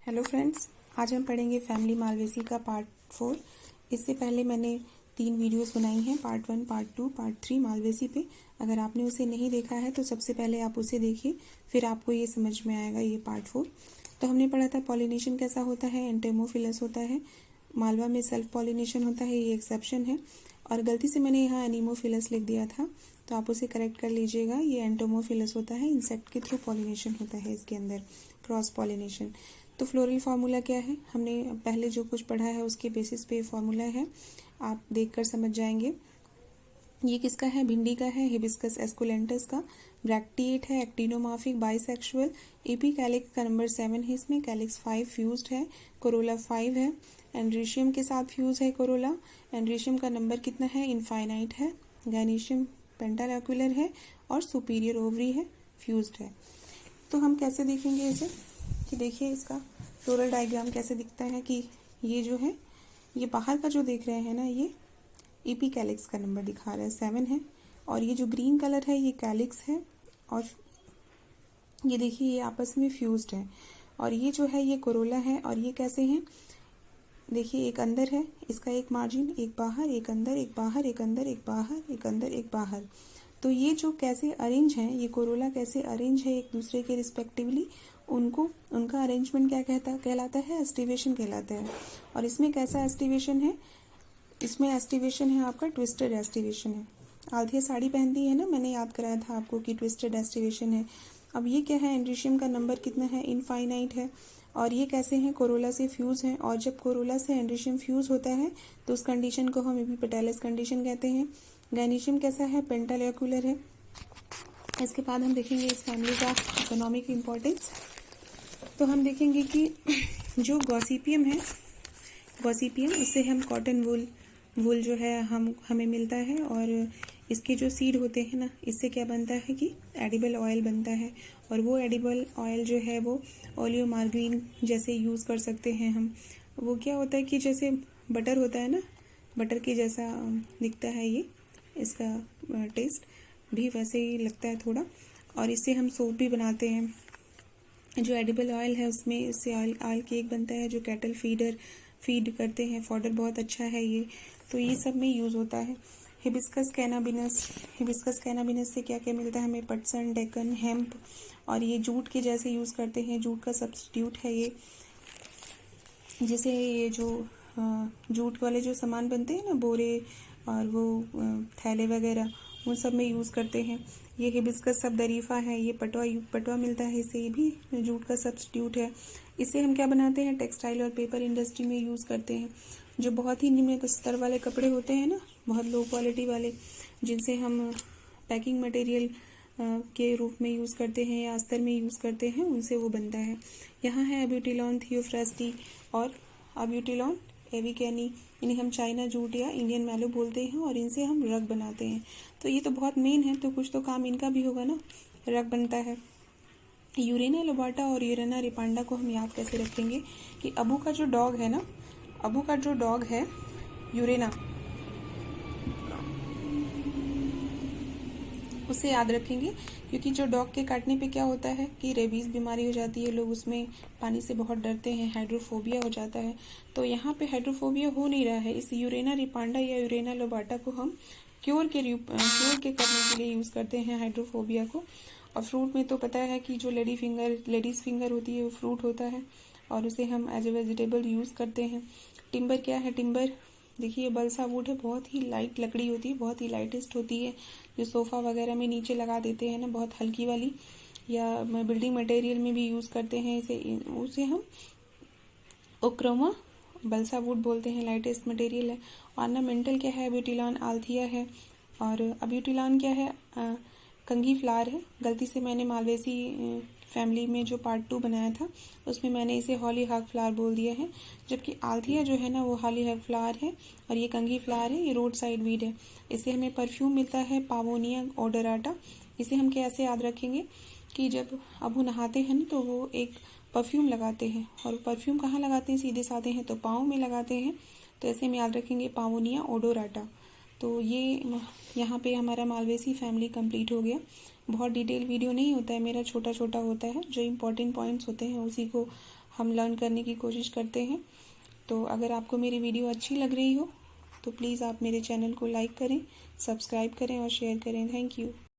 Hello friends, आज हम पढ़ेंगे फैमिली मालवेसी का पार्ट 4। इससे पहले मैंने 3 वीडियोस बनाई हैं, पार्ट 1, पार्ट 2, पार्ट 3 मालवेसी पे। अगर आपने उसे नहीं देखा है तो सबसे पहले आप उसे देखिए, फिर आपको ये समझ में आएगा ये पार्ट 4। तो हमने पढ़ा था पॉलिनेशन कैसा होता है, एंटेमोफिलस होता है, मालवा में सेल्फ पॉलिनेशन होता है, ये एक्सेप्शन है। और गलती से मैंने यहाँ एनीमोफिलस लिख दिया था, तो आप उसे करेक्ट कर लीजिएगा। ये एंटोमोफिलस होता है, इंसेक्ट के थ्रू पॉलिनेशन होता है इसके अंदर, क्रॉस पॉलिनेशन। तो फ्लोरल फार्मूला क्या है, हमने पहले जो कुछ पढ़ा है उसके बेसिस पे फार्मूला है, आप देखकर समझ जाएंगे। ये किसका है, भिंडी का है, हिबिस्कस एस्कुलेंटस का। ब्रैक्टिएट है, एक्टिनोमार्फिक, बाइसेक्सुअल। एपी कैलिक्स का नंबर 7 है, इसमें कैलिक्स 5 फ्यूज्ड है, कोरोला 5 है। एंड्रीशियम के साथ फ्यूज है कोरोला। एंड्रीशियम का नंबर कितना है, इनफाइनाइट है। गैनीशियम पेंटालैक्युलर है और सुपीरियर ओवरी है, फ्यूज्ड है। तो हम कैसे देखेंगे इसे, कि देखिए इसका फ्लोरल डायग्राम कैसे दिखता है कि ये जो है, ये बाहर का जो देख रहे हैं ना, ये ईपी कैलिक्स का नंबर दिखा रहा है 7 है। और ये जो ग्रीन कलर है ये कैलिक्स है, और ये देखिए ये आपस में फ्यूज्ड है। और ये जो है ये कोरोला है, और ये कैसे हैं, देखिए एक अंदर है, इसका एक मार्जिन, एक बाहर, एक अंदर, एक बाहर, एक अंदर, एक बाहर, एक अंदर, एक बाहर। तो ये जो कैसे अरेंज है, ये कोरोला कैसे अरेंज है एक दूसरे के रिस्पेक्टिवली, उनका अरेंजमेंट क्या कहलाता है, एस्टिवेशन कहलाता है। और इसमें कैसा एस्टिवेशन है, इसमें एस्टिवेशन है आपका ट्विस्टेड एस्टिवेशन है। आधी साड़ी पहनती है ना, मैंने याद कराया था आपको कि ट्विस्टेड एस्टिवेशन है। अब ये क्या है, एंड्रीशियम का नंबर कितना है, इनफाइनाइट है। और ये कैसे हैं, कोरोला से फ्यूज हैं। और जब कोरोला से एंड्रीशियम फ्यूज होता है तो उस कंडीशन को हम एपिपेटाइलस कंडीशन कहते हैं। गैनीशियम कैसा है, पेंटालैक्युलर है। इसके बाद हम देखेंगे इस फैमिली का इकोनॉमिक इम्पोर्टेंस। तो हम देखेंगे कि जो गॉसिपियम है, गॉसिपियम, इससे हम कॉटन वूल जो है हमें मिलता है। और इसके जो सीड होते हैं ना, इससे क्या बनता है कि एडिबल ऑयल बनता है। और वो एडिबल ऑयल जो है वो ओलियो मार्गरीन जैसे यूज़ कर सकते हैं हम। वो क्या होता है कि जैसे बटर होता है ना, बटर के जैसा दिखता है ये, इसका टेस्ट भी वैसे ही लगता है थोड़ा। और इससे हम सोप भी बनाते हैं। जो एडिबल ऑयल है उसमें इससे ऑयल केक बनता है, जो कैटल फीड करते हैं, फॉडर बहुत अच्छा है ये। तो ये सब में यूज़ होता है। हिबिस्कस कैनाबिनस से क्या क्या मिलता है हमें, पटसन, डेकन, हेम्प। और ये जूट के जैसे यूज़ करते हैं, जूट का सब्स्टिट्यूट है ये। जैसे ये जो जूट वाले जो सामान बनते हैं ना, बोरे और वो थैले वगैरह, उन सब में यूज़ करते हैं। ये हिबिस्कस सब दरीफा है, ये पटवा मिलता है, इससे ये भी जूट का सब्स्टिट्यूट है। इससे हम क्या बनाते हैं, टेक्सटाइल और पेपर इंडस्ट्री में यूज़ करते हैं। जो बहुत ही निम्न स्तर वाले कपड़े होते हैं ना, बहुत लो क्वालिटी वाले, जिनसे हम पैकिंग मटेरियल के रूप में यूज़ करते हैं या अस्तर में यूज़ करते हैं, उनसे वो बनता है। यहाँ है अब्यूटिलॉन थियोफ्रास्टी और अब्यूटिलॉन एविकेनी, इन्हें हम चाइना जूट या इंडियन मैलो बोलते हैं, और इनसे हम रग बनाते हैं। तो ये तो बहुत मेन है, तो कुछ तो काम इनका भी होगा ना, रग बनता है। यूरेना लोबाटा और यूरेना रिपांडा को हम याद कैसे रखेंगे, कि अबू का जो डॉग है ना, अबू का जो डॉग है यूरेना, उसे याद रखेंगे। क्योंकि जो डॉग के काटने पे क्या होता है कि रेबीज बीमारी हो जाती है, लोग उसमें पानी से बहुत डरते हैं, हाइड्रोफोबिया हो जाता है। तो यहाँ पे हाइड्रोफोबिया हो नहीं रहा है। इस यूरेना रिपांडा या यूरेना लोबाटा को हम क्योर के करने के लिए यूज़ करते हैं हाइड्रोफोबिया को। और फ्रूट में तो पता है कि जो लेडीज़ फिंगर होती है वो फ्रूट होता है, और उसे हम एज ए वेजिटेबल यूज़ करते हैं। टिम्बर क्या है, टिम्बर देखिए बलसा वुड है, बहुत ही लाइट लकड़ी होती है, बहुत ही लाइटेस्ट होती है, जो सोफ़ा वगैरह में नीचे लगा देते हैं ना, बहुत हल्की वाली, या बिल्डिंग मटेरियल में भी यूज़ करते हैं उसे हम ओक्रोमा बलसा वुड बोलते हैं, लाइटेस्ट मटेरियल है। ऑर्नामेंटल क्या है, अब्यूटिलॉन आल्थिया है। और अब्यूटिलॉन क्या है, कंघी फ्लावर है। गलती से मैंने मालवेसी फैमिली में जो पार्ट 2 बनाया था उसमें मैंने इसे हॉली हाक फ्लावर बोल दिया है, जबकि आल्थिया जो है ना वो हॉली हाक फ्लावर है, और ये कंघी फ्लावर है, ये रोड साइड वीड है। इससे हमें परफ्यूम मिलता है, पावोनिया ओडोराटा। इसे हम कैसे याद रखेंगे, कि जब अबू नहाते हैं ना तो वो एक परफ्यूम लगाते हैं, और परफ्यूम कहाँ लगाते हैं, सीधे साधे हैं तो पाँव में लगाते हैं। तो ऐसे हम याद रखेंगे, पावोनिया ओडोराटा। तो ये यहाँ पे हमारा मालवेसी फैमिली कंप्लीट हो गया। बहुत डिटेल वीडियो नहीं होता है मेरा, छोटा छोटा होता है, जो इम्पोर्टेंट पॉइंट्स होते हैं उसी को हम लर्न करने की कोशिश करते हैं। तो अगर आपको मेरी वीडियो अच्छी लग रही हो तो प्लीज़ आप मेरे चैनल को लाइक करें, सब्सक्राइब करें और शेयर करें। Thank you.